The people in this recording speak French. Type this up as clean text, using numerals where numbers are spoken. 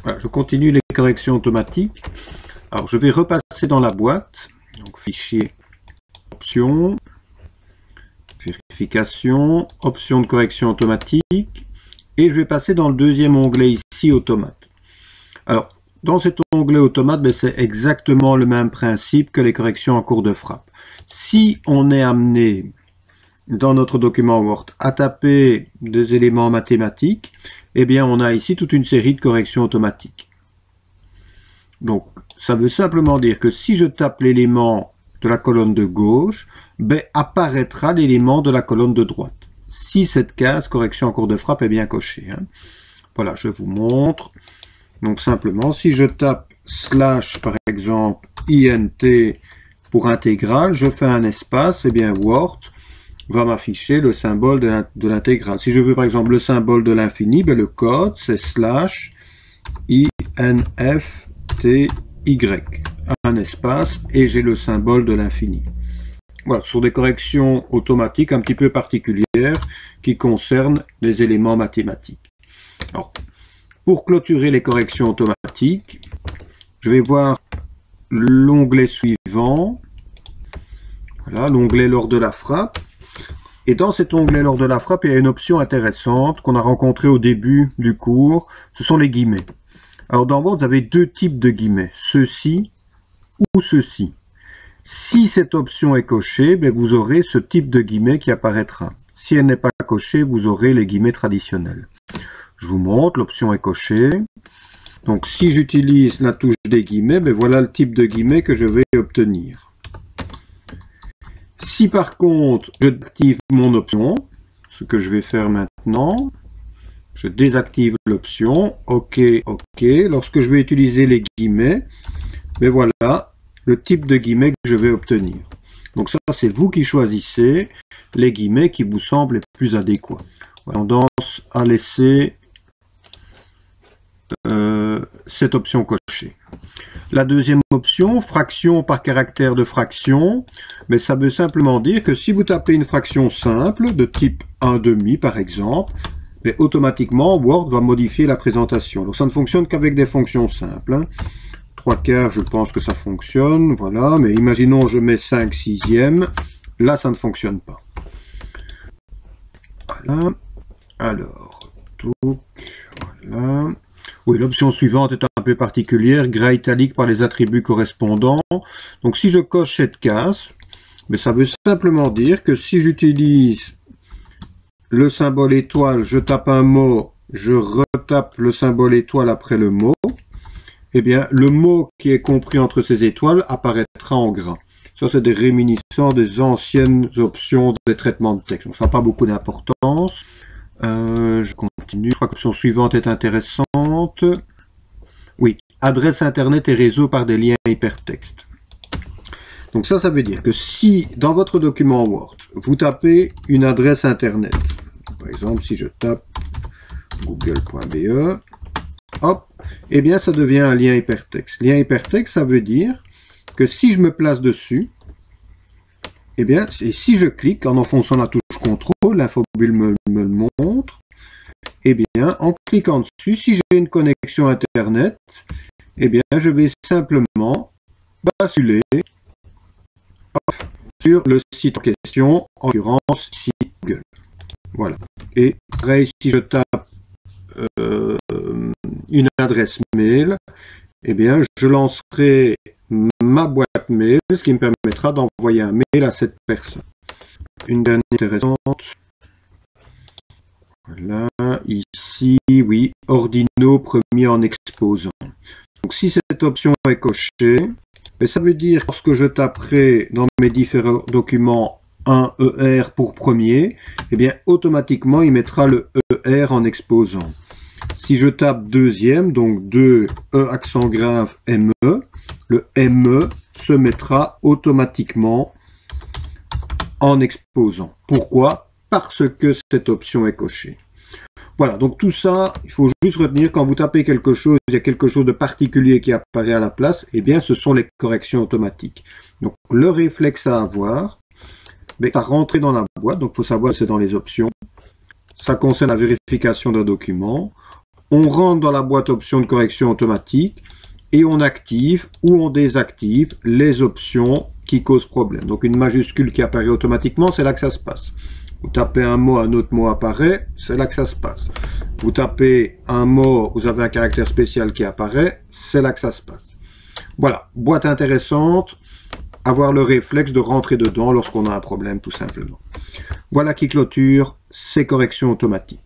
Voilà, je continue les corrections automatiques. Alors, je vais repasser dans la boîte. Donc, fichier, options, vérification, options de correction automatique. Et je vais passer dans le deuxième onglet ici, automate. Alors, dans cet onglet automate, c'est exactement le même principe que les corrections en cours de frappe. Si on est amené dans notre document Word à taper des éléments mathématiques, eh bien on a ici toute une série de corrections automatiques. Donc ça veut simplement dire que si je tape l'élément de la colonne de gauche, apparaîtra l'élément de la colonne de droite. Si cette case correction en cours de frappe est bien cochée. Voilà, je vous montre. Donc simplement, si je tape slash par exemple int pour intégrale, je fais un espace, et bien Word va m'afficher le symbole de l'intégrale. Si je veux par exemple le symbole de l'infini, le code c'est slash infty, un espace, et j'ai le symbole de l'infini. Voilà, ce sont des corrections automatiques un petit peu particulières qui concernent les éléments mathématiques. Alors, pour clôturer les corrections automatiques, je vais voir l'onglet suivant. Voilà, l'onglet lors de la frappe. Et dans cet onglet lors de la frappe, il y a une option intéressante qu'on a rencontrée au début du cours. Ce sont les guillemets. Alors dans Word, vous avez deux types de guillemets. Ceci ou ceci. Si cette option est cochée, vous aurez ce type de guillemets qui apparaîtra. Si elle n'est pas cochée, vous aurez les guillemets traditionnels. Je vous montre, l'option est cochée. Donc si j'utilise la touche des guillemets, voilà le type de guillemets que je vais obtenir. Si par contre je désactive mon option, ce que je vais faire maintenant, je désactive l'option, OK, OK. Lorsque je vais utiliser les guillemets, voilà le type de guillemets que je vais obtenir. Donc ça, c'est vous qui choisissez les guillemets qui vous semblent les plus adéquats. Tendance à laisser cette option cochée. La deuxième option, fraction par caractère de fraction, ça veut simplement dire que si vous tapez une fraction simple de type 1/2 par exemple, automatiquement Word va modifier la présentation. Donc ça ne fonctionne qu'avec des fonctions simples. 3/4, je pense que ça fonctionne, voilà, mais imaginons je mets 5/6, là ça ne fonctionne pas. Voilà, alors, voilà. Oui, l'option suivante est un peu particulière, gras italique par les attributs correspondants. Donc si je coche cette case, ça veut simplement dire que si j'utilise le symbole étoile, je tape un mot, je retape le symbole étoile après le mot, eh bien le mot qui est compris entre ces étoiles apparaîtra en gras. Ça c'est des réminiscences des anciennes options des traitements de texte. Donc ça n'a pas beaucoup d'importance. Je continue, je crois que l'option suivante est intéressante. Oui, adresse internet et réseau par des liens hypertextes. Donc ça veut dire que si dans votre document Word, vous tapez une adresse internet, par exemple si je tape google.be, hop, eh bien ça devient un lien hypertexte. Lien hypertexte, ça veut dire que si je me place dessus, eh bien, et si je clique en enfonçant la touche CTRL, l'infobule me le montre, eh bien, en cliquant dessus, si j'ai une connexion Internet, eh bien, je vais simplement basculer sur le site en question, en l'occurrence, site Google. Voilà. Et pareil, si je tape une adresse mail, eh bien, je lancerai ma boîte mail, ce qui me permettra d'envoyer un mail à cette personne. Une dernière intéressante. Voilà, ici, oui, Ordino premier en exposant. Donc si cette option est cochée, ça veut dire que lorsque je taperai dans mes différents documents un ER pour premier, eh bien automatiquement il mettra le ER en exposant. Si je tape deuxième, donc 2 E accent grave ME, le ME se mettra automatiquement en exposant. Pourquoi? Parce que cette option est cochée. Voilà, donc tout ça, il faut juste retenir, quand vous tapez quelque chose, il y a quelque chose de particulier qui apparaît à la place, eh bien ce sont les corrections automatiques. Donc le réflexe à avoir, à rentrer dans la boîte, donc il faut savoir que c'est dans les options. Ça concerne la vérification d'un document. On rentre dans la boîte options de correction automatique et on active ou on désactive les options qui causent problème. Donc une majuscule qui apparaît automatiquement, c'est là que ça se passe. Vous tapez un mot, un autre mot apparaît, c'est là que ça se passe. Vous tapez un mot, vous avez un caractère spécial qui apparaît, c'est là que ça se passe. Voilà, boîte intéressante, avoir le réflexe de rentrer dedans lorsqu'on a un problème tout simplement. Voilà qui clôture ces corrections automatiques.